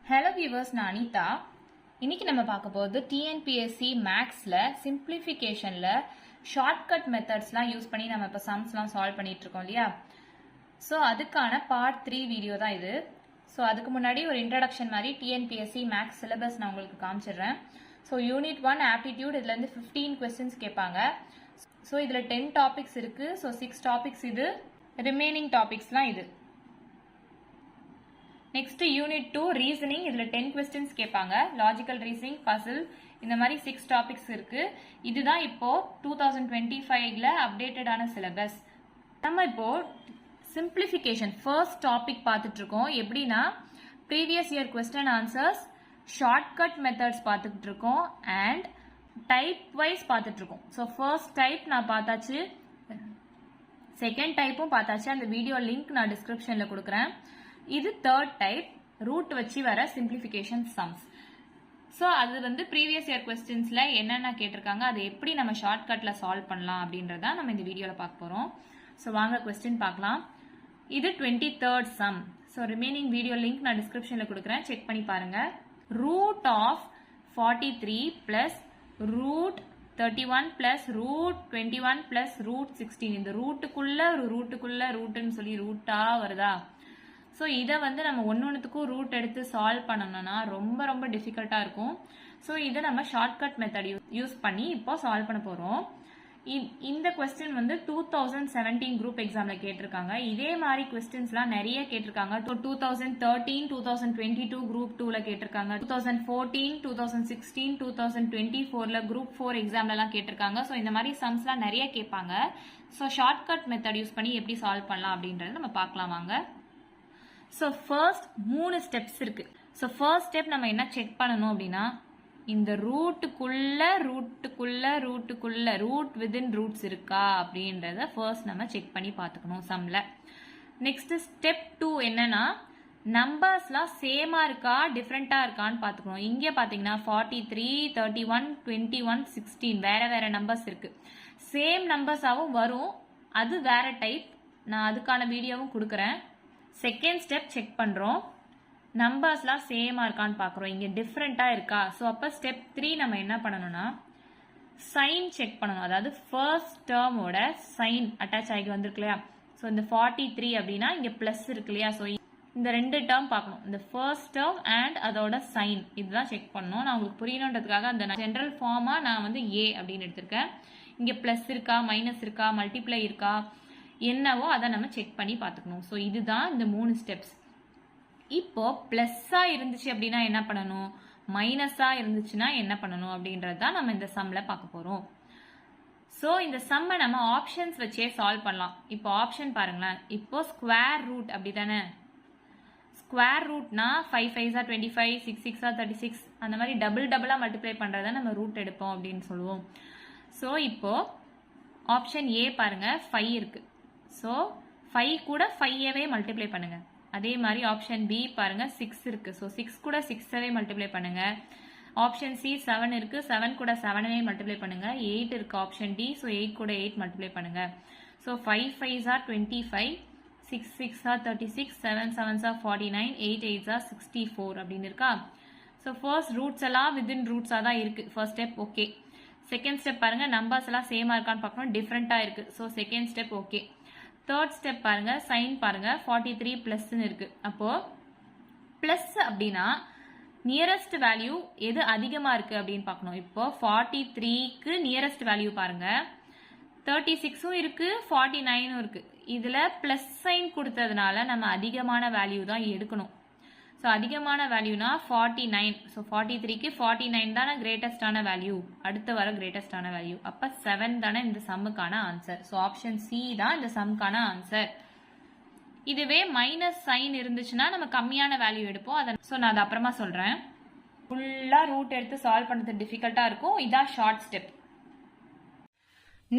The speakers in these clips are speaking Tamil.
Hello viewers, நான் அனிதா. இன்னைக்கு நம்ம பார்க்க போகிறது TNPSC மேக்ஸ்ல சிம்பிளிஃபிகேஷன்ல ஷார்ட்கட் மெத்தட்ஸ்லாம் யூஸ் பண்ணி நம்ம இப்போ சம்ஸ்லாம் சால்வ் பண்ணிட்டு இருக்கோம் இல்லையா. ஸோ அதுக்கான பார்ட் 3 வீடியோ தான் இது. ஸோ அதுக்கு முன்னாடி ஒரு இன்ட்ரடக்ஷன் மாதிரி TNPSC மேக்ஸ் சிலபஸ் நான் உங்களுக்கு காமிச்சிடுறேன். ஸோ யூனிட் 1 ஆப்டிடியூட் இதுலேருந்து 15 கொஸ்டின்ஸ் கேட்பாங்க. ஸோ இதில் 10 டாபிக்ஸ் இருக்கு. ஸோ 6 டாபிக்ஸ் இது, ரிமைனிங் டாபிக்ஸ்லாம் இது. நெக்ஸ்ட் யூனிட் 2 ரீசனிங், இதுல 10 கொஸ்டின்ஸ் கேட்பாங்க. லாஜிக்கல் ரீசனிங், பசில், இந்த மாதிரி 6 டாபிக்ஸ் இருக்கு. இதுதான் இப்போ 2025ல அப்டேட்டடான சிலபஸ். நம்ம இப்போ சிம்பிளிஃபிகேஷன் ஃபர்ஸ்ட் டாபிக் பார்த்துட்டு இருக்கோம். எப்படின்னா previous year question answers, shortcut methods பார்த்துட்டு இருக்கோம் அண்ட் டைப் வைஸ் பார்த்துட்டு இருக்கோம். ஸோ ஃபர்ஸ்ட் டைப் நான் பார்த்தாச்சு, செகண்ட் டைப்பும் பார்த்தாச்சு. அந்த வீடியோ லிங்க் நான் டிஸ்கிரிப்ஷன்ல கொடுக்குறேன். இது தேர்ட் டைப், ரூட் வச்சு வர சிம்பிளிஃபிகேஷன் சம்ஸ். ஸோ அது வந்து ப்ரீவியஸ் இயர் கொஸ்டின்ஸ்ல என்னென்ன கேட்டிருக்காங்க, அதை எப்படி நம்ம ஷார்ட்கட்ல சால்வ் பண்ணலாம் அப்படின்றத நம்ம இந்த வீடியோல பார்க்க போறோம். ஸோ வாங்க கொஸ்டின் பார்க்கலாம். இது 23rd sum. So remaining video link நான் டிஸ்கிரிப்ஷன்ல கொடுக்குறேன், செக் பண்ணி பாருங்க. Root of 43 plus root 31 plus root 21 plus root 16. இந்த ரூட்டுக்குள்ள ஒரு ரூட்டுக்குள்ள ரூட்டுன்னு சொல்லி ரூட்டா வருதா. ஸோ இதை வந்து நம்ம ஒன்னொன்னுத்துக்கும் ரூட் எடுத்து சால்வ் பண்ணணும்னா ரொம்ப டிஃபிகல்ட்டா இருக்கும். ஸோ இதை நம்ம ஷார்ட்கட் மெத்தட் யூஸ் பண்ணி இப்போ சால்வ் பண்ண போறோம். இந்த கொஸ்டின் வந்து 2017 குரூப் எக்ஸாம்ல கேட்டிருக்காங்க. இதே மாதிரி கொஸ்டின்ஸ்லாம் நிறைய கேட்டிருக்காங்க. 2013, 2022 குரூப் 2ல கேட்டிருக்காங்க. 2014, 2016, 2024ல குரூப் 4 எக்ஸாம்லாம் கேட்டிருக்காங்க. ஸோ இந்த மாதிரி சம்ஸ்லாம் நிறைய கேட்பாங்க. ஸோ ஷார்ட்கட் மெத்தட் யூஸ் பண்ணி எப்படி சால்வ் பண்ணலாம் அப்படின்றத நம்ம பார்க்கலாம் வாங்க. ஸோ ஃபர்ஸ்ட் 3 ஸ்டெப்ஸ் இருக்கு. ஸோ ஃபர்ஸ்ட் ஸ்டெப் நம்ம என்ன செக் பண்ணணும் அப்படின்னா, இந்த ரூட்டுக்குள்ள ரூட் வித்தின் ரூட்ஸ் இருக்கா அப்படின்றத ஃபர்ஸ்ட் நம்ம செக் பண்ணி பார்த்துக்கணும் சம்ல. நெக்ஸ்ட் ஸ்டெப் 2 என்னன்னா, நம்பர்ஸ்லாம் சேமா இருக்கா டிஃப்ரெண்டா இருக்கான்னு பார்த்துக்கணும். இங்கே பார்த்தீங்கன்னா 43, 31, 21, 16 வேற நம்பர்ஸ் இருக்கு. சேம் நம்பர்ஸாகவும் வரும், அது வேற டைப். நான் அதுக்கான வீடியோவும் கொடுக்குறேன். செகண்ட் ஸ்டெப் செக் பண்றோம், நம்பர்ஸ்லாம் சேமா இருக்கான்னு பாக்குறோம், இங்க டிஃப்ரெண்டா இருக்கா. ஸோ அப்ப ஸ்டெப் 3 நம்ம என்ன பண்ணணும்னா சைன் செக் பண்ணணும். அதாவது ஃபர்ஸ்ட் டேர்மோட சைன் அட்டாச் ஆகி வந்திருக்கு இல்லையா. ஸோ இந்த 43 அப்படின்னா இங்க பிளஸ் இருக்கு இல்லையா. ஸோ இந்த 2 டேர்ம் பார்க்கணும், இந்த ஃபர்ஸ்ட் டேர்ம் அண்ட் அதோட சைன், இதுதான் செக் பண்ணணும். நான் உங்களுக்கு புரியணுன்றதுக்காக அந்த ஜெனரல் ஃபார்மா நான் வந்து ஏ அப்படின்னு எடுத்திருக்கேன். இங்க பிளஸ் இருக்கா, மைனஸ் இருக்கா, மல்டிப்ளை இருக்கா, என்னவோ அதை நம்ம செக் பண்ணி பார்த்துக்கணும். ஸோ இதுதான் இந்த 3 ஸ்டெப்ஸ். இப்போ பிளஸ்ஸா இருந்துச்சு அப்படின்னா என்ன பண்ணணும், மைனஸா இருந்துச்சுன்னா என்ன பண்ணணும் அப்படின்றதான் நம்ம இந்த சம்ல பார்க்க போறோம். ஸோ இந்த சம்மை நம்ம ஆப்ஷன்ஸ் வச்சே சால்வ் பண்ணலாம். இப்போ ஆப்ஷன் பாருங்களேன். இப்போ ஸ்கொயர் ரூட் அப்படிதானே. ஸ்கொயர் ரூட்னா 5 5s 25, 6 6s 36, அந்த மாதிரி டபுளா மல்டிப்ளை பண்றத நம்ம ரூட் எடுப்போம் அப்படின்னு சொல்லுவோம். ஸோ இப்போ ஆப்ஷன் ஏ பாருங்க, 5 இருக்கு. ஸோ 5 கூட 5வே மல்டிப்ளை பண்ணுங்க. அதே மாதிரி ஆப்ஷன் பி பாருங்க, 6 இருக்கு. ஸோ 6 கூட 6வே மல்டிப்ளை பண்ணுங்க. ஆப்ஷன் சி 7 இருக்கு, 7 கூட 7வே மல்டிப்ளை பண்ணுங்க. 8 இருக்கு ஆப்ஷன் டி. ஸோ 8 கூட 8 மல்டிப்ளை பண்ணுங்க. So 5 5s 25, 6 6s 36, 7 7s 49, 8 8s 64 அப்படின்னு இருக்கா. ஸோ ஃபர்ஸ்ட் ரூட்ஸ் எல்லாம் வித்தின் ரூட்ஸா தான் இருக்கு. First step okay. Second step பாருங்க, நம்பர்ஸ் எல்லாம் சேமா இருக்கான்னு பார்க்கணும், டிஃப்ரெண்டா இருக்கு. So second step okay. Third step பாருங்க, சைன் பாருங்க, 43 பிளஸ்ன்னு இருக்கு. அப்போ பிளஸ் அப்படின்னா நியரஸ்ட் வேல்யூ எது அதிகமா இருக்கு அப்படின்னு பார்க்கணும். இப்போ 43க்கு நியரஸ்ட் வேல்யூ பாருங்க, 36ம் இருக்கு, 49ம் இருக்கு. இதுல பிளஸ் சைன் கொடுத்ததுனால நம்ம அதிகமான வேல்யூ தான் எடுக்கணும். ஸோ அதிகமான வேல்யூனா 49. ஸோ 43க்கு 49 தானே கிரேட்டஸ்டான வேல்யூ, அடுத்து வர கிரேட்டஸ்டான வேல்யூ. அப்ப 7 தானே இந்த சம்முக்கான ஆன்சர். ஸோ ஆப்ஷன் சி தான் இந்த சம்முக்கான ஆன்சர். இதுவே மைனஸ் சைன் இருந்துச்சுன்னா நம்ம கம்மியான வேல்யூ எடுப்போம். அதை நான் அது அப்புறமா சொல்றேன். ஃபுல்லா ரூட் எடுத்து சால்வ் பண்றது டிஃபிகல்ட்டா இருக்கும். இதான் ஷார்ட் ஸ்டெப்.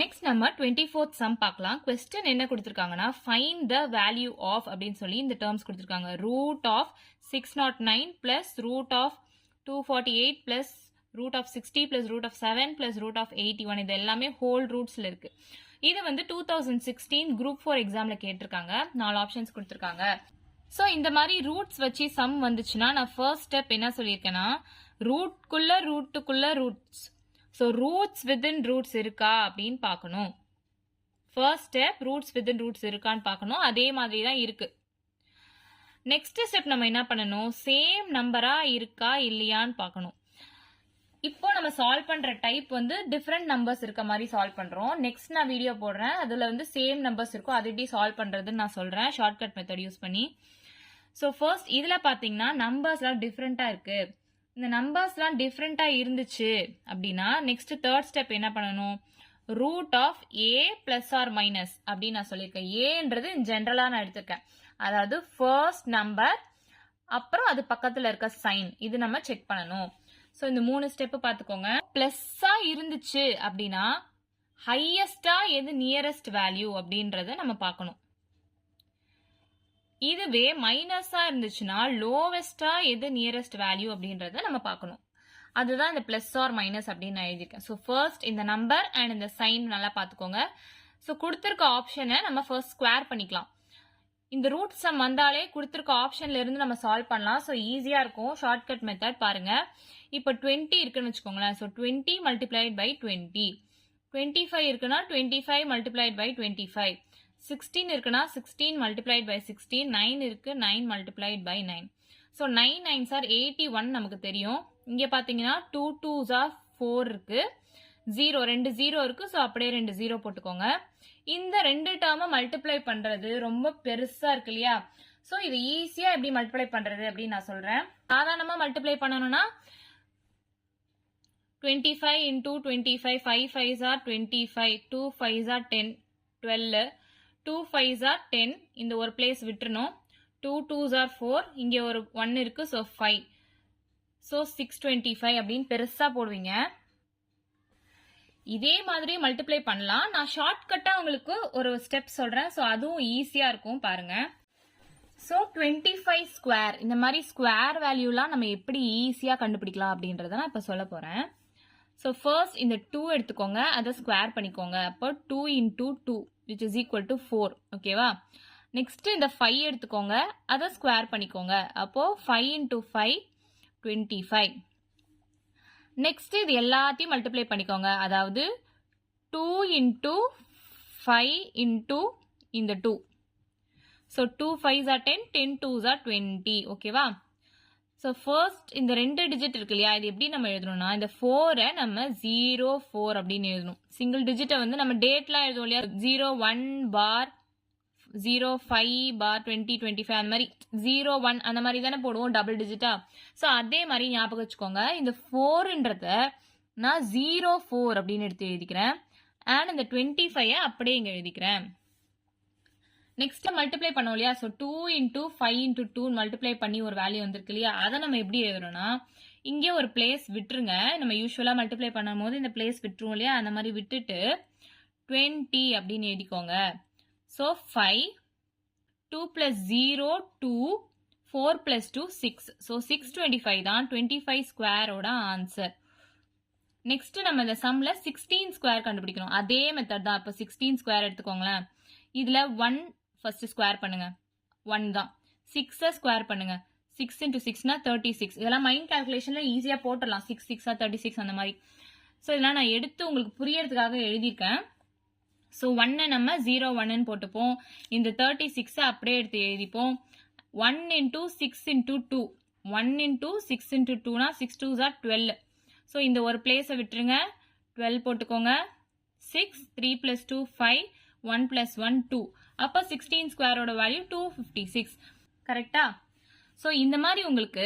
நெக்ஸ்ட் நம்ம 24th சம் பார்க்கலாம். கொஸ்டின் என்ன கொடுத்திருக்காங்கன்னா, ஃபைண்ட் த வேல்யூ ஆஃப் அப்படின்னு சொல்லி இந்த டேர்ம்ஸ் கொடுத்திருக்காங்க. Root of 609 plus root of 248 plus root of 60 plus root of 7 plus root of 81. இது எல்லாமே ஹோல் ரூட்ஸ்ல இருக்கு. இது வந்து 2016 குரூப் 4 எக்ஸாம்ல கேட்டிருக்காங்க. 4 ஆப்ஷன்ஸ் கொடுத்திருக்காங்க. ஸோ இந்த மாதிரி ரூட்ஸ் வச்சு சம் வந்துச்சுன்னா நான் ஃபர்ஸ்ட் ஸ்டெப் என்ன சொல்லியிருக்கேன்னா ரூட்டுக்குள்ள roots, so roots within roots இருக்கா அப்படின்னு பார்க்கணும். First step roots within roots இருக்கான்னு பார்க்கணும். அதே மாதிரி தான் இருக்கு. நெக்ஸ்ட் ஸ்டெப் நம்ம என்ன பண்ணணும், சேம் நம்பரா இருக்கா இல்லையான்னு பார்க்கணும். இப்போ நம்ம சால்வ் பண்ற டைப் வந்து டிஃப்ரெண்ட் நம்பர்ஸ் இருக்க மாதிரி சால்வ் பண்றோம். நெக்ஸ்ட் நான் வீடியோ போடுறேன், அதுல வந்து சேம் நம்பர்ஸ் இருக்கும், அது எப்படி சால்வ் பண்றதுன்னு நான் சொல்றேன் ஷார்ட்கட் மெத்தட் யூஸ் பண்ணி. ஸோ ஃபர்ஸ்ட் இதுல பாத்தீங்கன்னா நம்பர்ஸ்லாம் டிஃப்ரெண்டா இருக்கு. இந்த நம்பர்ஸ்லாம் டிஃப்ரெண்டா இருந்துச்சு அப்படின்னா நெக்ஸ்ட் தேர்ட் ஸ்டெப் என்ன பண்ணணும், root of A plus R minus அப்படின்னு நான் சொல்லியிருக்கேன். ஏன்றது ஜென்ரலா நான் எடுத்திருக்கேன், அதாவது ஃபர்ஸ்ட் நம்பர் அப்புறம் அது பக்கத்துல இருக்க சைன், இது நம்ம செக் பண்ணணும். ஸோ இந்த 3 ஸ்டெப் பார்த்துக்கோங்க. பிளஸ்ஸா இருந்துச்சு அப்படின்னா ஹையஸ்டா எது நியரஸ்ட் வேல்யூ அப்படின்றத நம்ம பார்க்கணும். இதுவே மைனஸா இருந்துச்சுன்னா லோவஸ்டா எது நியரஸ்ட் வேல்யூ அப்படின்றத நம்ம பார்க்கணும். அதுதான் இந்த பிளஸ் ஆர் மைனஸ் அப்படின்னு நான் எழுதியிருக்கேன். ஸோ ஃபர்ஸ்ட் இந்த நம்பர் அண்ட் இந்த சைன் நல்லா பார்த்துக்கோங்க. ஸோ கொடுத்துருக்க ஆப்ஷனை நம்ம ஃபர்ஸ்ட் ஸ்கொயர் பண்ணிக்கலாம். இந்த ரூட் சம் வந்தாலே கொடுத்துருக்க ஆப்ஷன்ல இருந்து நம்ம சால்வ் பண்ணலாம். ஸோ ஈஸியா இருக்கும். ஷார்ட்கட் மெத்தட் பாருங்க. இப்போ 20 இருக்குன்னு வச்சுக்கோங்களேன். ஸோ 20 மல்டிப்ளைட் பை 20, 25 இருக்குன்னா 25 மல்டிப்ளைட் பை 25, 16 இருக்குன்னா 16 மல்டிப்ளைட் பை 16, 9 இருக்கு 9 multiplied by 9. So 9 9s are 81 நமக்கு தெரியும். இங்க பாத்தீங்கன்னா 2 2s are 4 இருக்கு, 2 0 இருக்கு. ஸோ அப்படியே 2 0 போட்டுக்கோங்க. இந்த 2 டேர்மை மல்டிப்ளை பண்றது ரொம்ப பெருசா இருக்கு இல்லையா? ஸோ இது ஈஸியா எப்படி மல்டிப்ளை பண்றது அப்படின்னு நான் சொல்றேன். சாதாரணமா மல்டிப்ளை பண்ணணும்னா 25 into 25, 5 5s are 25, 2 5s are 10, 12, 2 5s are 10, இந்த ஒரு பிளேஸ் விட்டுறணும். 2 2s are 4, இங்கே ஒரு 1 இருக்கு, ஸோ 5, ஸோ 625 அப்படின்னு பெருசா போடுவீங்க. இதே மாதிரி மல்டிப்ளை பண்ணலாம். நான் ஷார்ட்கட்டா உங்களுக்கு ஒரு ஸ்டெப் சொல்றேன், ஸோ அதுவும் ஈஸியா இருக்கும் பாருங்க. ஸோ 25 ஸ்கொயர், இந்த மாதிரி ஸ்கொயர் வேல்யூலாம் நம்ம எப்படி ஈஸியா கண்டுபிடிக்கலாம் அப்படின்றத நான் இப்போ சொல்ல போறேன். ஸோ ஃபர்ஸ்ட் இந்த 2 எடுத்துக்கோங்க, அதை ஸ்கொயர் பண்ணிக்கோங்க. அப்போ 2 into 2 which is equal to 4, ஓகேவா? நெக்ஸ்ட் இந்த 5 எடுத்துக்கோங்க, அதை ஸ்கொயர் பண்ணிக்கோங்க. அப்போ 5 into 5 25. நெக்ஸ்ட் இது எல்லாத்தையும் மல்டிப்ளை பண்ணிக்கோங்க, அதாவது 2 into 5 into இந்த 2. So 2 5s are 10, 10 2s are 20, ஓகேவா? ஸோ ஃபர்ஸ்ட் இந்த 2 டிஜிட் இருக்கு இல்லையா, இது எப்படி நம்ம எழுதணும்னா இந்த 4 நம்ம 0 4 அப்படின்னு எழுதணும். சிங்கிள் டிஜிட்டை வந்து நம்ம டேட்லாம் எழுதுவோம் இல்லையா, 0 1 பார் 0 5 பார் 20 25 அந்த மாதிரி 0 1 அந்த மாதிரி தானே போடுவோம் டபுள் டிஜிட்டா. ஸோ அதே மாதிரி ஞாபகம் வச்சுக்கோங்க. இந்த 4ன்றத நான் 0 4 அப்படின்னு எடுத்து எழுதிக்கிறேன். அண்ட் இந்த 25 அப்படியே இங்க எழுதிக்கிறேன். நெக்ஸ்ட் மல்டிப்ளை பண்ணோம் இல்லையா, ஸோ 2 into 5 into 2 மல்டிப்ளை பண்ணி ஒரு வேல்யூ வந்திருக்கு இல்லையா, அதை நம்ம எப்படி எழுதுறோம்னா இங்கே ஒரு பிளேஸ் விட்டுருங்க. நம்ம யூஸ்வலா மல்டிப்ளை பண்ணும் போது இந்த பிளேஸ் விட்டுருவோம் இல்லையா, அந்த மாதிரி விட்டுட்டு 20 அப்படின்னு எழுதிக்கோங்க. ஸோ 5, 2 plus 0 2, 4 plus 2 6, ஸோ 625 தான் 25 ஸ்கொயரோட ஆன்சர். நெக்ஸ்ட் நம்ம இந்த சம்ல 16 ஸ்கொயர் கண்டுபிடிக்கணும். அதே மெத்தட் தான். இப்போ 16 ஸ்கொயர் எடுத்துக்கோங்களேன். இதுல 1 ஃபர்ஸ்ட் ஸ்கொயர் பண்ணுங்க, 1 தான். 6 ஸ்கொயர் பண்ணுங்க, 6 into 6 36. இதெல்லாம் மைண்ட் கால்குலேஷன்ல ஈஸியா போட்டுடலாம், 6 6 36 அந்த மாதிரி. ஸோ இதெல்லாம் நான் எடுத்து உங்களுக்கு புரியறதுக்காக எழுதியிருக்கேன். ஸோ 1 நம்ம 0 1ன்னு போட்டுப்போம். இந்த 36 அப்படியே எடுத்து எழுதிப்போம். 1 into 6 into 2, 1 into 6 into 2னா 6 2s are 12. So இந்த ஒரு பிளேஸை விட்டுருங்க, 12 போட்டுக்கோங்க. 6 3 plus 2 5, 1 plus 1 2. அப்போ 16 ஸ்கொயரோட வேல்யூ 256. கரெக்டா? ஸோ இந்த மாதிரி உங்களுக்கு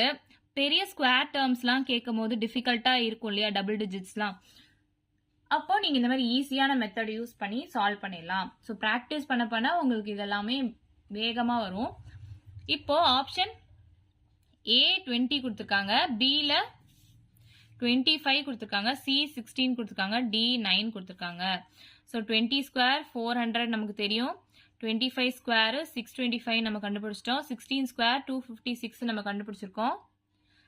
பெரிய ஸ்கொயர் டேர்ம்ஸ்லாம் கேட்கும் போது டிஃபிகல்ட்டா இருக்கும் இல்லையா, டபுள் டிஜிட்ஸ்லாம். அப்போ நீங்க இந்த மாதிரி ஈஸியான மெத்தட் யூஸ் பண்ணி சால்வ் பண்ணிடலாம். ஸோ ப்ராக்டிஸ் பண்ண பண்ண உங்களுக்கு இதெல்லாமே வேகமா வரும். இப்போ ஆப்ஷன் A 20 கொடுத்துருக்காங்க, Bல 25 கொடுத்துருக்காங்க, C 16 கொடுத்துருக்காங்க, D 9 கொடுத்துருக்காங்க. ஸோ 20 ஸ்கொயர் 400 நமக்கு தெரியும், 25 ஸ்கொயர் 625 நம்ம கண்டுபிடிச்சிட்டோம், 16 ஸ்கொயர் 256 நம்ம கண்டுபிடிச்சிருக்கோம்,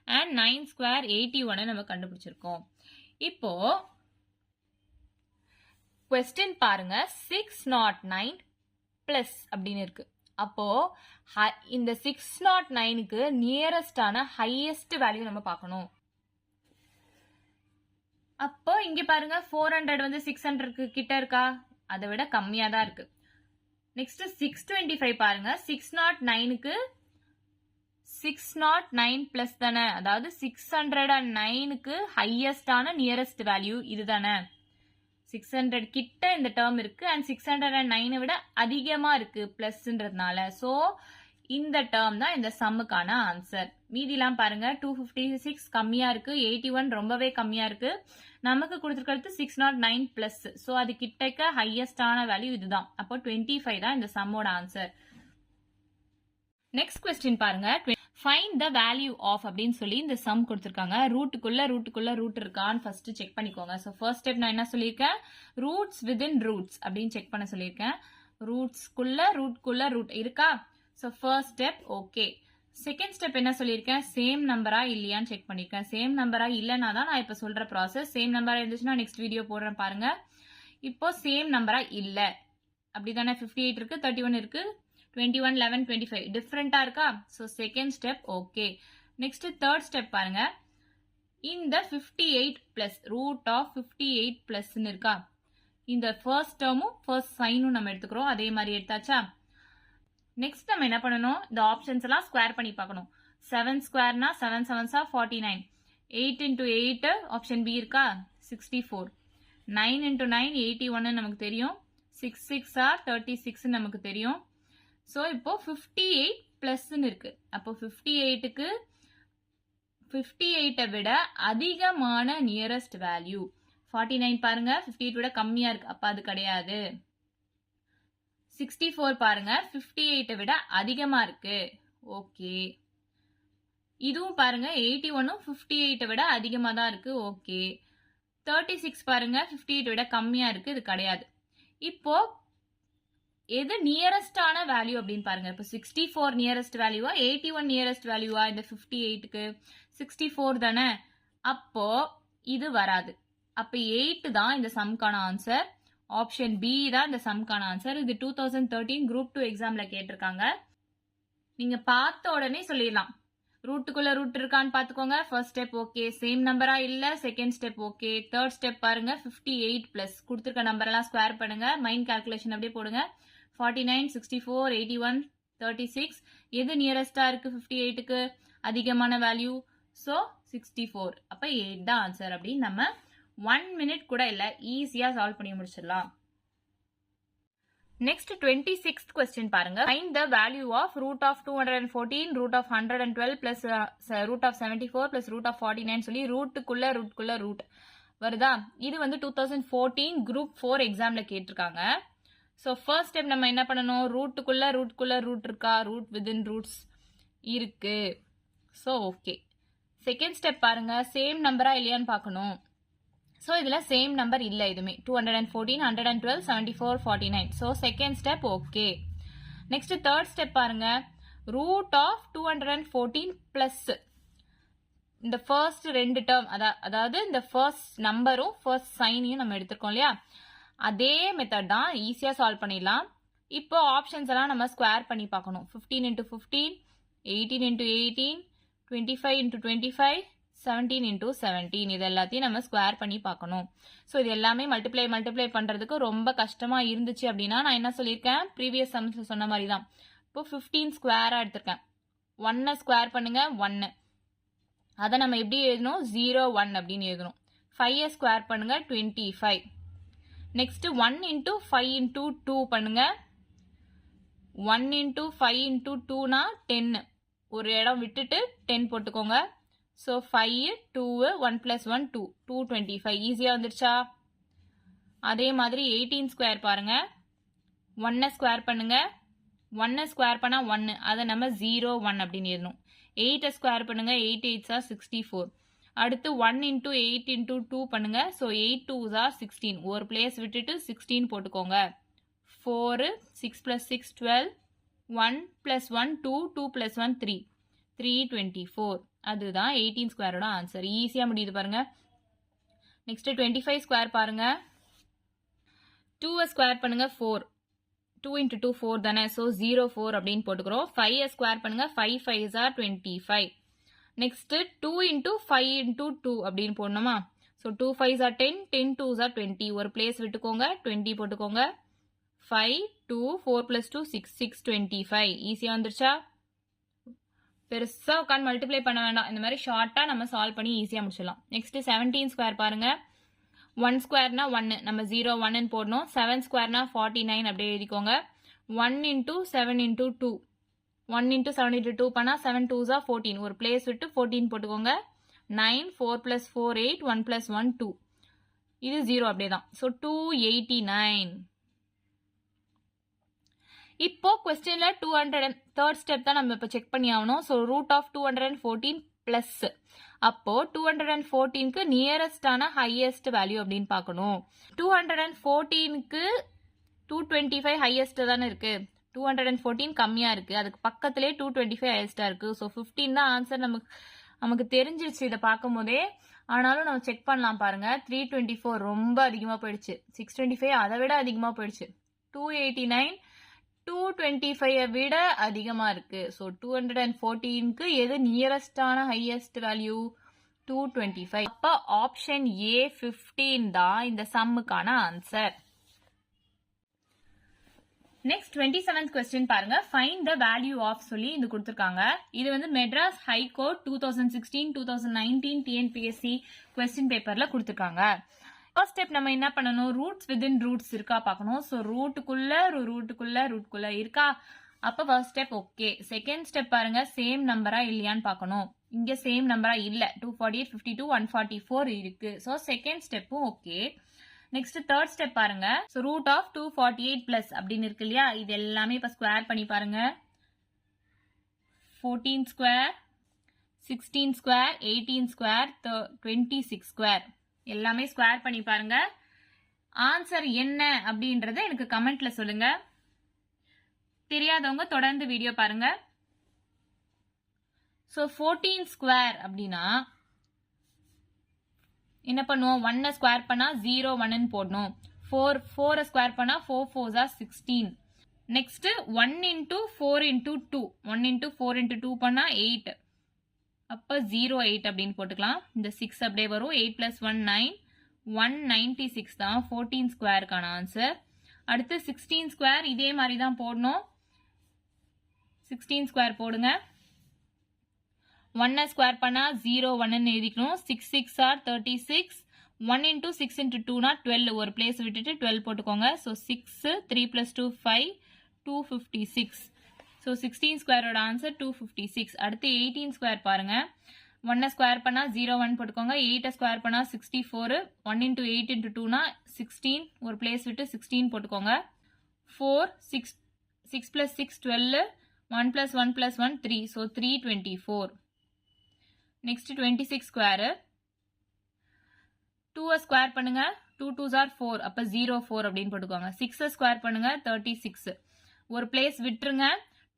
அண்ட் 9 ஸ்கொயர் 81 நம்ம கண்டுபிடிச்சிருக்கோம். இப்போ கொஸ்டின் பாருங்க, 609 பிளஸ் அப்படின்னு இருக்கு. அப்போ இந்த 609க்கு நியரஸ்டான ஹையஸ்ட் வேல்யூ நம்ம பார்க்கணும். அப்போ இங்க பாருங்க 400 வந்து 600க்கு கிட்ட இருக்கா? அதை விட கம்மியா தான் இருக்கு. நெக்ஸ்ட் 625 பாருங்க. 609க்கு 609 பிளஸ் தானே, அதாவது 609க்கு ஹையஸ்டான நியரஸ்ட் வேல்யூ இதுதானே. 600 கிட்ட இந்த டேர்ம் இருக்கு அண்ட் 609 விட அதிகமா இருக்கு பிளஸ்ன்றதுனால. ஸோ இந்த டேர்ம் தான் இந்த சம்முக்கான ஆன்சர். மீதிலாம் பாருங்க 256 கம்மியா இருக்கு, 81 ரொம்பவே கம்மியா இருக்கு. நமக்கு கொடுத்துருக்கிறது 609 பிளஸ். ஸோ அது கிட்டக்க ஹையஸ்டான வேல்யூ இதுதான். அப்போ 25 தான் இந்த சம்மோட ஆன்சர். நெக்ஸ்ட் கொஸ்டின் பாருங்க. ஃபைண்ட் த வேல்யூ ஆஃப் அப்படின்னு சொல்லி இந்த சம் கொடுத்துருக்காங்க. ரூட்டுக்குள்ள ரூட் இருக்கான்னு ஃபர்ஸ்ட் செக் பண்ணிக்கோங்க. ஸோ ஃபர்ஸ்ட் ஸ்டெப் நான் என்ன சொல்லியிருக்கேன், ரூட்ஸ் விதின் ரூட்ஸ் அப்படின்னு செக் பண்ண சொல்லியிருக்கேன். ரூட்குள்ள ரூட் இருக்கா? So first step okay. Second step என்ன சொல்லியிருக்கேன், சேம் நம்பரா இல்லையான்னு செக் பண்ணிருக்கேன். சேம் நம்பரா இல்லைன்னா தான் நான் இப்போ சொல்ற ப்ராசஸ். சேம் நம்பரா இருந்துச்சுன்னா நெக்ஸ்ட் வீடியோ போடுறேன் பாருங்க. இப்போ சேம் நம்பரா இல்லை அப்படிதானே. 58 இருக்கு, 31 இருக்கு, 21, 11, 25 டிஃப்ரெண்டா இருக்கா? So second step okay. Next third step பாருங்க. இந்த 58 பிளஸ் ரூட் ஆஃப் 58 பிளஸ்ன்னு இருக்கா? இந்த ஃபர்ஸ்ட் டேர்மும் ஃபர்ஸ்ட் சைனும் நம்ம எடுத்துக்கிறோம். அதே மாதிரி எடுத்தாச்சா? நெக்ஸ்ட் நம்ம என்ன பண்ணணும், இந்த ஆப்ஷன்ஸ் எல்லாம் ஸ்கொயர் பண்ணி பார்க்கணும். 7 ஸ்கொயர்னா 7 7s 49. 8 into 8 ஆப்ஷன் பி இருக்கா? 64. 9 into 9 81 நமக்கு தெரியும். 6 6 36 நமக்கு தெரியும். ஸோ இப்போ 58 பிளஸ்ன்னு இருக்கு. அப்போ 58க்கு 58 விட அதிகமான நியரஸ்ட் வேல்யூ 49 பாருங்க. 58 விட கம்மியா இருக்கு, அப்ப அது கிடையாது. 64 பாருங்க, 58 விட அதிகமா இருக்கு, ஓகே. இதுவும் பாருங்க 81ம் 58 விட அதிகமா தான் இருக்கு, ஓகே. 36 பாருங்க 58 விட கம்மியா இருக்கு, இது கிடையாது. இப்போ எது நியரஸ்டான வேல்யூ அப்படின்னு பாருங்க. இப்போ 64 நியரஸ்ட் வேல்யூவா, 81 நியரஸ்ட் வேல்யூவா? இந்த 58க்கு 64 தானே. அப்போ இது வராது. அப்ப 8 தான் இந்த சம்கான ஆன்சர். ஆப்ஷன் பி தான் இந்த சம்கான ஆன்சர். இது 2013 குரூப் 2 எக்ஸாம்ல கேட்டிருக்காங்க. நீங்க பார்த்த உடனே சொல்லிடலாம். ரூட்டுக்குள்ள ரூட் இருக்கான்னு பாத்துக்கோங்க. ஃபர்ஸ்ட் ஸ்டெப் ஓகே, சேம் நம்பரா இல்ல. Second step okay. Third step பாருங்க, 58 பிளஸ் கொடுத்துருக்க நம்பர் எல்லாம் ஸ்கொயர் பண்ணுங்க. மைண்ட் கால்குலேஷன் அப்படியே போடுங்க. 49, 64, 81, 36 எது நியரஸ்டா இருக்கு 58க்கு அதிகமான வேல்யூ? ஸோ 64. அப்ப 8 தான் ஆன்சர். அப்படின்னு நம்ம 1 minute கூட இல்ல, ஈஸியா சால்வ் பண்ணி முடிச்சிடலாம். நெக்ஸ்ட் 26th கொஸ்டின் பாருங்க. Find the value of root of 214, root of 112 plus root of 74 plus root of 49 சொல்லி ரூட்டுக்குள்ள ரூட் வருதா? இது வந்து 2014 குரூப் 4 எக்ஸாம்ல கேட்டிருக்காங்க. ஸோ ஃபர்ஸ்ட் ஸ்டெப் நம்ம என்ன பண்ணணும், ரூட்டுக்குள்ள ரூட் இருக்கா? ரூட் விதின் ரூட்ஸ் இருக்கு, ஸோ ஓகே. செகண்ட் ஸ்டெப் பாருங்க, சேம் நம்பரா இல்லையான்னு பார்க்கணும். ஸோ இதில் சேம் நம்பர் இல்லை எதுவுமே. 214, 112, 74, 49. So second step okay. Next third step பாருங்க, ரூட் ஆஃப் 214 பிளஸ் இந்த ஃபர்ஸ்ட் ரெண்டு டேர்ம், அதாவது இந்த ஃபர்ஸ்ட் நம்பரும் ஃபர்ஸ்ட் சைனையும் நம்ம எடுத்துருக்கோம் இல்லையா? அதே மெத்தட் தான், ஈஸியாக சால்வ் பண்ணிடலாம். இப்போ ஆப்ஷன்ஸ் எல்லாம் நம்ம ஸ்கொயர் பண்ணி பார்க்கணும். 15 into 15, 18 into 18, 25 into 25, 17 into 17 இது எல்லாத்தையும் நம்ம ஸ்கொயர் பண்ணி பார்க்கணும். ஸோ இது எல்லாமே மல்டிப்ளை பண்ணுறதுக்கு ரொம்ப கஷ்டமாக இருந்துச்சு அப்படின்னா நான் என்ன சொல்லியிருக்கேன், ப்ரீவியஸ் சம்ஸ்ல சொன்ன மாதிரி தான். இப்போ 15 ஸ்கொயராக எடுத்திருக்கேன். 1 ஸ்கொயர் பண்ணுங்க, 1. அதை நம்ம எப்படி எழுதணும், 0 1 அப்படின்னு எழுதணும். 5 ஸ்கொயர் பண்ணுங்க, 25. நெக்ஸ்ட் 1 into 5 into 2 பண்ணுங்க. 1 into 5 into 2னா 10. ஒரு இடம் விட்டுட்டு 10 போட்டுக்கோங்க. So 5, 2, 1 plus 1, 2, 225. ஈஸியாக வந்துருச்சா? அதே மாதிரி 18 ஸ்கொயர் பாருங்க. 1 ஸ்கொயர் பண்ணுங்க. 1 ஸ்கொயர் பண்ணா 1, அதை நம்ம 0 1 அப்படின்னு எழுதணும். 8 ஸ்கொயர் பண்ணுங்க. 8 8s 64. அடுத்து 1 into 8 into 2 பண்ணுங்க. So 8 2s 16. ஒரு பிளேஸ் விட்டுட்டு 16 போட்டுக்கோங்க. 4, 6 plus 6 12, 1 plus 1 2, 2 plus 1 3, 324. அதுதான் 18 ஸ்கொயரோட ஆன்சர். ஈஸியாக முடியுது பாருங்க. நெக்ஸ்ட் 25 ஸ்கொயர் பாருங்க. 2 ஸ்கொயர் பண்ணுங்க, 4. 2 into 2 4 தானே, ஸோ 0 4 அப்படின்னு போட்டுக்கிறோம். 5 ஸ்கொயர் பண்ணுங்க, 5 5s are 25. Next 2 into 5 into 2 அப்படின்னு போடணுமா, so 2 5s are 10, 10 2s are 20. ஒரு பிளேஸ் விட்டுக்கோங்க, 20 போட்டுக்கோங்க. 5 2 4 plus 2 6 6 25. ஈஸியாக வந்துருச்சா? பெருசா உட்காந்து மல்டிப்ளை பண்ண வேண்டாம், இந்த மாதிரி ஷார்ட்டா நம்ம சால்வ் பண்ணி ஈஸியாக முடிச்சிடலாம். நெக்ஸ்ட் 17 ஸ்கொயர் பாருங்க. 1 ஸ்கொயர்னா 1, நம்ம 0 1 போடணும். 7 ஸ்கொயர்னா 49 அப்படியே எழுதிக்கோங்க. 1 into 7 into 2, 1 into 7 into 2 பண்ணா 7 2s are 14. ஒரு பிளேஸ் விட்டு 14 போட்டுக்கோங்க. 9 4 plus 4 8, 1 plus 1 2. இது 0 அப்படியே தான். ஸோ 289. இப்போ கொஸ்டின்ல 200 தேர்ட் ஸ்டெப் தான் நம்ம இப்போ செக் பண்ணி ஆகணும். ஸோ ரூட் ஆஃப் 214 பிளஸ், அப்போ 214க்கு நியரஸ்டான ஹையஸ்ட் வேல்யூ அப்படின்னு பார்க்கணும். 214க்கு 225 ஹையஸ்ட் தானே இருக்கு, 214 கம்மியா இருக்கு, அதுக்கு பக்கத்திலே 225 ஹையஸ்டா இருக்கு. ஸோ 15 தான் ஆன்சர். நமக்கு தெரிஞ்சிருச்சு இதை பார்க்கும் போதே, ஆனாலும் நம்ம செக் பண்ணலாம் பாருங்க. 324 ரொம்ப அதிகமா போயிடுச்சு, 625 அதை விட அதிகமா போயிடுச்சு, 289 225 விட அதிகமா இருக்கு. ஸோ 214க்கு எது நியரஸ்டான ஹையஸ்ட் வேல்யூ? 225. அப்ப ஆப்ஷன் ஏ 15 தான் இந்த சம்முக்கான ஆன்சர். நெக்ஸ்ட் 27th கொஸ்டின் பாருங்க. ஃபைண்ட் த வேல்யூ ஆஃப் சொல்லி இது கொடுத்துருக்காங்க. இது வந்து மெட்ராஸ் ஹைகோர்ட் 2016 2019 டிஎன்பிஎஸ்சி கொஸ்டின் பேப்பர்ல கொடுத்துருக்காங்க. ஃபர்ஸ்ட் ஸ்டெப் நம்ம என்ன பண்ணணும், ரூட்ஸ் வித்தின் ரூட்ஸ் இருக்கா பார்க்கணும். ஸோ ரூட்டுக்குள்ள இருக்கா, அப்போ first step okay. Second step பாருங்க, சேம் நம்பரா இல்லையான்னு பார்க்கணும். இங்க சேம் நம்பரா இல்ல, 248 52 144 இருக்கு. ஸோ செகண்ட் ஸ்டெப்பும் ஓகே. நெக்ஸ்ட் தேர்ட் ஸ்டெப் பாருங்க. ஸோ ரூட் ஆஃப் 248 பிளஸ் அப்படின்னு இருக்கு இல்லையா, இது எல்லாமே இப்ப ஸ்கொயர் பண்ணி பாருங்க. 14 ஸ்கொயர், 16 ஸ்கொயர், 18 ஸ்கொயர், 26 ஸ்கொயர் எல்லாமே ஸ்கொயர் பண்ணி பாருங்க. ஆன்சர் என்ன அப்படின்றத எனக்கு கமெண்ட்ல சொல்லுங்க. தெரியாதவங்க தொடர்ந்து வீடியோ பாருங்க. ஸோ 14 ஸ்கொயர் அப்படின்னா என்ன பண்ணுவோம், 1 ஸ்கொயர் பண்ணா 0 1 போடணும். 4 ஸ்கொயர் பண்ணா 4 4s are 16. Next 1 into 4 into 2, 1 into 4 into 2 பண்ணா 8, அப்ப 0 8 அப்படின்னு போட்டுக்கலாம். இந்த 6 அப்படியே வரும். 8 plus 1 9, 196 தான் 14 ஸ்கொயருக்கான ஆன்சர். அடுத்து 16 ஸ்கொயர் இதே மாதிரி தான் போடணும். 16 ஸ்கொயர் போடுங்க. 1 ஸ்கொயர் பண்ணா 0 1 எழுதிக்கணும். 6 6 are 36. 1 into 6 into 2 னா 12, ஒரு பிளேஸ் விட்டுட்டு 12 போட்டுக்கோங்க. So 6 3 plus 2 5, 256. ஸோ 16 ஸ்கொயரோட ஆன்சர் 256. அடுத்து 18 ஸ்கொயர் பாருங்க. 1 ஸ்கொயர் பண்ணா 0 1 போட்டுக்கோங்க. 8 ஸ்கொயர் பண்ணா 64. 1 into 8 into 2 னா 16, ஒரு பிளேஸ் விட்டு 16 போட்டுக்கோங்க. 4 6 6 plus 6 12, 1 plus 1 plus 1 3, so 324. Next 26 square. 2 square பண்ணுங்க. 2 2s are 4, அப்ப 0 4 அப்படின்னு போட்டுக்கோங்க. 6 ஸ்கொயர் பண்ணுங்க. 36, ஒரு பிளேஸ் விட்டுருங்க.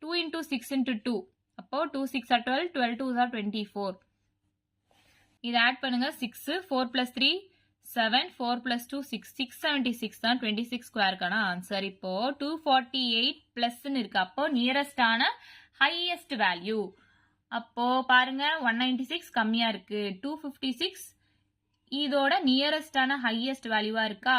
2 into 6 into 2, அப்போ 2 6 are 12, 12 2s are 24. இது ஆட் பண்ணுங்க. 6 4 plus 3 7, 4 plus 2 6, 676 தான் 26 ஸ்கொயருக்கான ஆன்சர். இப்போ 248 பிளஸ்ன்னு இருக்கு, அப்போ நியரஸ்டான ஹையஸ்ட் வேல்யூ. அப்போ பாருங்க 196 கம்மியா இருக்கு, 256 இதோட நியரஸ்டான ஹையஸ்ட் வேல்யூவா இருக்கா.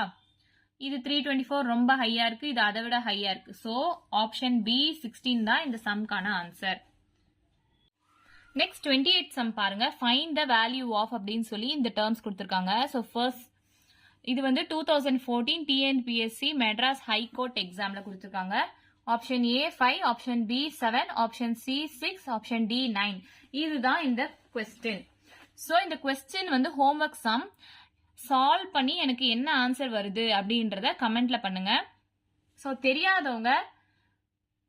இது 324 ரொம்ப ஹையா இருக்கு, இது அதை விட ஹையா இருக்கு. ஸோ ஆப்ஷன் பி 16 தான் இந்த சம்கான ஆன்சர். நெக்ஸ்ட் 28 சம் பாருங்க. ஃபைண்ட் த வேல்யூ ஆஃப் அப்படின்னு சொல்லி இந்த டேர்ம்ஸ் கொடுத்துருக்காங்க. ஸோ ஃபர்ஸ்ட் இது வந்து 2014 டிஎன்பிஎஸ்சி மெட்ராஸ் ஹைகோர்ட் எக்ஸாம்ல கொடுத்துருக்காங்க. Option A 5, option B 7, option C 6, option D 9. இதுதான் இந்த கொஸ்டின். ஸோ இந்த கொஸ்டின் வந்து ஹோம்ஒர்க் சம். சால்வ் பண்ணி எனக்கு என்ன ஆன்சர் வருது அப்படின்றத கமெண்ட்ல பண்ணுங்க. ஸோ தெரியாதவங்க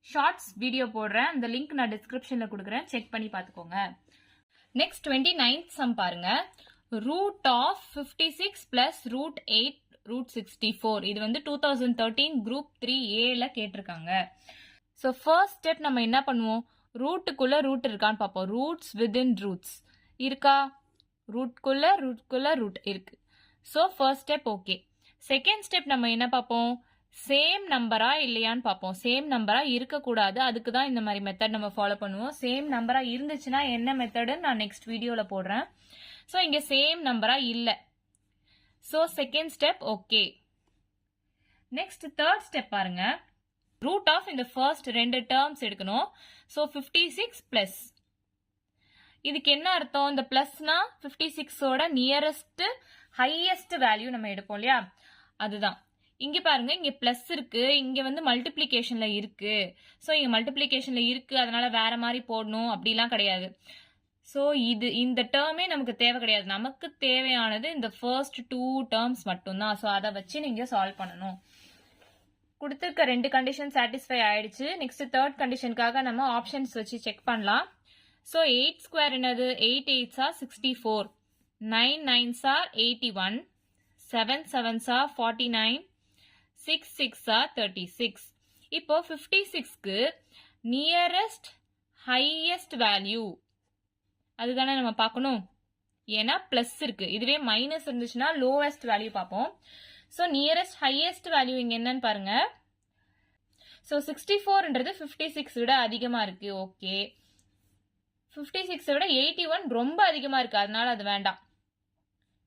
ஷார்ட்ஸ் வீடியோ போடுறேன், அந்த லிங்க் நான் டிஸ்கிரிப்ஷன்ல கொடுக்குறேன், செக் பண்ணி பார்த்துக்கோங்க. நெக்ஸ்ட் 29th சம் பாருங்க. Root of 56 plus root 8 root 64. இது வந்து 2013 குரூப் 3A கேட்டிருக்காங்க. ஸோ ஃபர்ஸ்ட் ஸ்டெப் நம்ம என்ன பண்ணுவோம், ரூட்டுக்குள்ள ரூட் இருக்கான்னு பார்ப்போம். ரூட்ஸ் வித்தின் ரூட்ஸ் இருக்கா, ரூட்குள்ள ரூட் இருக்கு. So first step okay. Second step நம்ம என்ன பார்ப்போம், சேம் நம்பரா இல்லையான்னு பார்ப்போம். சேம் நம்பரா இருக்கக்கூடாது, அதுக்கு தான் இந்த மாதிரி மெத்தட் நம்ம ஃபாலோ பண்ணுவோம். சேம் நம்பரா இருந்துச்சுன்னா என்ன மெத்தடுன்னு நான் நெக்ஸ்ட் வீடியோவில் போடுறேன். ஸோ இங்கே சேம் நம்பரா இல்லை. So second step okay. Next third step பாருங்க. ரூட் ஆஃப் இந்த ஃபர்ஸ்ட் 2 டேர்ம்ஸ் எடுக்கணும். ஸோ 56 பிளஸ், இதுக்கு என்ன அர்த்தம்? இந்த பிளஸ்னா 56ஓட நியரஸ்ட் ஹையஸ்ட் வேல்யூ நம்ம எடுப்போம் இல்லையா, அதுதான். இங்க பாருங்க, இங்க பிளஸ் இருக்கு, இங்க வந்து மல்டிப்ளிகேஷன்ல இருக்கு. ஸோ இங்க மல்டிப்ளிகேஷன்ல இருக்கு, அதனால வேற மாதிரி போடணும் அப்படிலாம் கிடையாது. ஸோ இந்த டேர்மே நமக்கு தேவை கிடையாது. நமக்கு தேவையானது இந்த ஃபர்ஸ்ட் 2 டேர்ம்ஸ் மட்டும்தான். ஸோ அதை வச்சு நீங்க சால்வ் பண்ணணும். கொடுத்துருக்க 2 கண்டிஷன் சாட்டிஸ்ஃபை ஆயிடுச்சு. நெக்ஸ்ட் தேர்ட் கண்டிஷனுக்காக நம்ம ஆப்ஷன்ஸ் வச்சு செக் பண்ணலாம். ஸோ 8 ஸ்கொயர் என்னது? 8 8s are 64, 9 9s are 81, 7 7s are 49, 6 6 are 36. இப்போ 56க்கு நியரஸ்ட் ஹையஸ்ட் வேல்யூ அதுதானே நம்ம பார்க்கணும். ஏன்னா பிளஸ் இருக்கு, இதுவே மைனஸ் இருந்துச்சுன்னா லோவஸ்ட் வேல்யூ பார்ப்போம். ஸோ நியரஸ்ட் ஹையஸ்ட் வேல்யூ இங்க என்னன்னு பாருங்க. ஸோ 64ன்றது 56 விட அதிகமா இருக்கு. ஓகே, 56 விட 81 ரொம்ப அதிகமா இருக்கு, அதனால அது வேண்டாம்.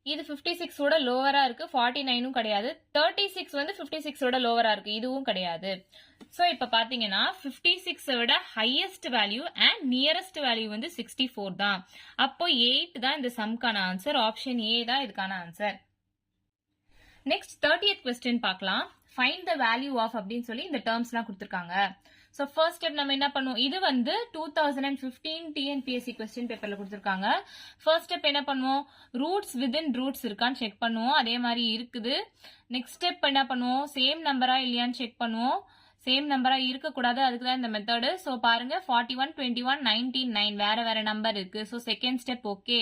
இது 56 ஓட லோவரா இருக்கு, 49ம் கிடையாது. 36 வந்து 56 ஓட லோவரா இருக்கு, இதுவும் கிடையாது. சோ இப்ப பாத்தீங்கன்னா 56 விட highest value and nearest value வந்து 64 தான். அப்போ 8 தான் இந்த சம்கான ஆன்சர். ஆப்ஷன் ஏ தான் இதுக்கான ஆன்சர். நெக்ஸ்ட் 30th கொஸ்டின் பார்க்கலாம். ஃபைண்ட் த வேல்யூ ஆஃப் அப்படின்னு சொல்லி இந்த டேர்ம்ஸ்லாம் கொடுத்துருக்காங்க. ஸோ ஃபர்ஸ்ட் ஸ்டெப் நம்ம என்ன பண்ணுவோம், இது வந்து 2015 டிஎன்பிஎஸ்சி கொஸ்டின் பேப்பர்ல கொடுத்துருக்காங்க. ஃபர்ஸ்ட் ஸ்டெப் என்ன பண்ணுவோம், ரூட்ஸ் வித்தின் ரூட்ஸ் இருக்கான்னு செக் பண்ணுவோம். அதே மாதிரி இருக்குது. நெக்ஸ்ட் ஸ்டெப் என்ன பண்ணுவோம், சேம் நம்பரா இல்லையான்னு செக் பண்ணுவோம். சேம் நம்பரா இருக்கக்கூடாது, அதுக்கு தான் இந்த மெத்தடு. ஸோ பாருங்க 41 21 19 9 வேற வேற நம்பர் இருக்கு. So second step okay.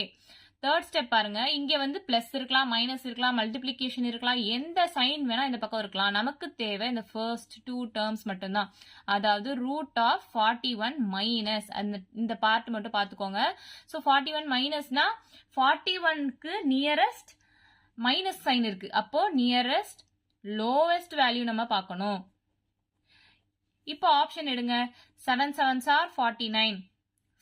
Third step பாருங்க, இங்க வந்து பிளஸ் இருக்கலாம், மைனஸ் இருக்கலாம், மல்டிபிளிகேஷன் இருக்கலாம், எந்த சைன் வேணா இந்த பக்கம் இருக்கலாம். நமக்கு தேவை இந்த ஃபர்ஸ்ட் 2 டேர்ம்ஸ் மட்டும்தான். அதாவது ரூட் ஆஃப் 41 மைனஸ் இந்த பார்ட் மட்டும் பார்த்துக்கோங்க. ஸோ 41 மைனஸ்னா 41க்கு நியரஸ்ட் மைனஸ் சைன் இருக்கு, அப்போ நியரஸ்ட் லோவஸ்ட் வேல்யூ நம்ம பார்க்கணும். இப்போ ஆப்ஷன் எடுங்க. 7 7s are 49,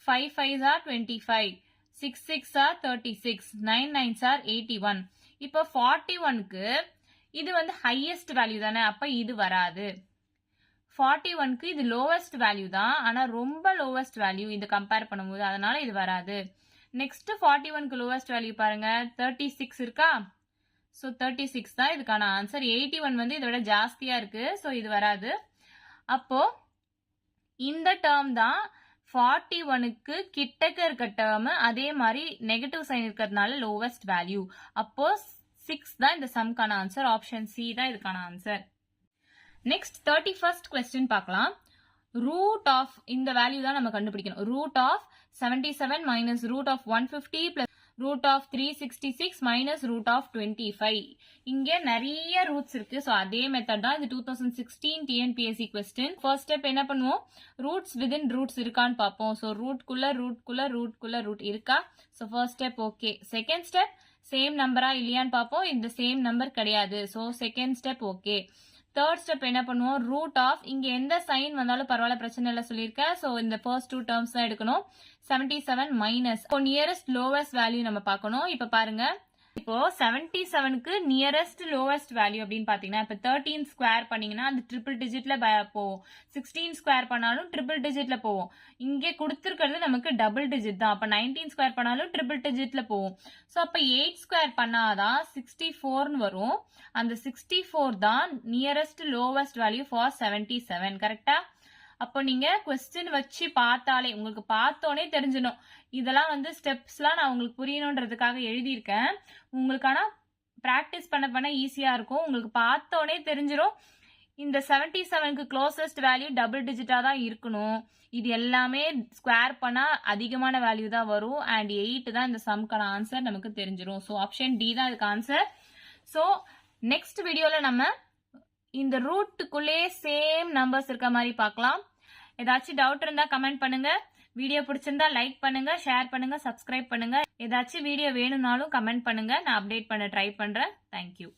5 5s are 25, 6 6 are 36, 9 9s are 81. இப்போ 41க்கு இது வந்து ஹையஸ்ட் வேல்யூ தானே, அப்ப இது வராது. 41க்கு இது லோவஸ்ட் வேல்யூ தான், ஆனா ரொம்ப லோவஸ்ட் வேல்யூ இந்த கம்பேர் பண்ணும்போது, அதனால இது வராது. நெக்ஸ்ட் 41க்கு லோவஸ்ட் வேல்யூ பாருங்க, 36 இருக்கா. ஸோ 36 தான் இதுக்கான ஆன்சர். 81 வந்து இதை விட ஜாஸ்தியா இருக்கு, ஸோ இது வராது. அப்போ இந்த டேர்ம் தான் 41க்கு கிட்டக்க இருக்க டேர்ம், அதே மாதிரி நெகட்டிவ் சைன் இருக்கிறதுனால லோவஸ்ட் வேல்யூ. அப்போ 6 தான் இந்த சம்கான ஆன்சர். ஆப்ஷன் சி தான் இதுக்கான ஆன்சர். நெக்ஸ்ட் 31st கொஸ்டின் பார்க்கலாம். ரூட் ஆஃப் இந்த வேல்யூ தான் நம்ம கண்டுபிடிக்கணும். Root of 77 minus root of 150 plus root of 366 minus root of 25. இங்க நிறைய ரூட்ஸ் இருக்கு. ஸோ அதே மெத்தட் தான். இது 2016 டிஎன்பிஎஸ்சி கொஸ்டின். ஃபர்ஸ்ட் ஸ்டெப் என்ன பண்ணுவோம், ரூட்ஸ் விதின் ரூட்ஸ் இருக்கான்னு பார்ப்போம். ஸோ ரூட்குள்ள ரூட் இருக்கா. So first step okay. Second step same நம்பரா இல்லையான்னு பார்ப்போம். இந்த சேம் நம்பர் கிடையாது. So second step okay. Third step என்ன பண்ணுவோம், ரூட் ஆஃப் இங்க எந்த சைன் வந்தாலும் பரவாயில்ல, பிரச்சனை இல்லை சொல்லியிருக்கேன். ஸோ இந்த ஃபர்ஸ்ட் 2 டேர்ம்ஸ் தான் எடுக்கணும். 77 மைனஸ் நியரஸ்ட் லோவஸ்ட் வேல்யூ நம்ம பார்க்கணும். இப்ப பாருங்க, இப்போ 77க்கு நியரஸ்ட் லோவஸ்ட் வேல்யூ அப்படின்னு பாத்தீங்கன்னா, இப்ப 13 ஸ்கொயர் பண்ணீங்கன்னா அது ட்ரிபிள் டிஜிட்ல போவோம். 16 ஸ்கொயர் பண்ணாலும் ட்ரிபிள் டிஜிட்ல போவோம். இங்கே கொடுத்துருக்கிறது நமக்கு டபுள் டிஜிட் தான். அப்ப 19 ஸ்கொயர் பண்ணாலும் ட்ரிபிள் டிஜிட்ல போவோம். ஸோ அப்ப 8 ஸ்கொயர் பண்ணாதான் 64ன்னு வரும். அந்த 64 தான் நியரஸ்ட் லோவஸ்ட் வேல்யூ ஃபார் 77. கரெக்டா? அப்போ நீங்க கொஸ்டின் வச்சு பார்த்தாலே உங்களுக்கு பார்த்தோன்னே தெரிஞ்சிடும். இதெல்லாம் வந்து ஸ்டெப்ஸ்லாம் நான் உங்களுக்கு புரியணுன்றதுக்காக எழுதியிருக்கேன். உங்களுக்கான ப்ராக்டிஸ் பண்ண ஈஸியா இருக்கும். உங்களுக்கு பார்த்தோன்னே தெரிஞ்சிடும். இந்த 77க்கு க்ளோசஸ்ட் வேல்யூ டபுள் டிஜிட்டா தான் இருக்கணும். இது எல்லாமே ஸ்கொயர் பண்ணா அதிகமான வேல்யூ தான் வரும். அண்ட் 8 தான் இந்த சம்கான ஆன்சர் நமக்கு தெரிஞ்சிடும். ஸோ ஆப்ஷன் டி தான் இதுக்கு ஆன்சர். ஸோ நெக்ஸ்ட் வீடியோல நம்ம இந்த ரூட்டுக்குள்ளே சேம் நம்பர்ஸ் இருக்க மாதிரி பார்க்கலாம். ஏதாச்சும் டவுட் இருந்தா கமெண்ட் பண்ணுங்க. வீடியோ பிடிச்சிருந்தா லைக் பண்ணுங்க, ஷேர் பண்ணுங்க, சப்ஸ்கிரைப் பண்ணுங்க. ஏதாச்சும் வீடியோ வேணும்னாலும் கமெண்ட் பண்ணுங்க, நான் அப்டேட் பண்ண ட்ரை பண்றேன். தேங்க்யூ.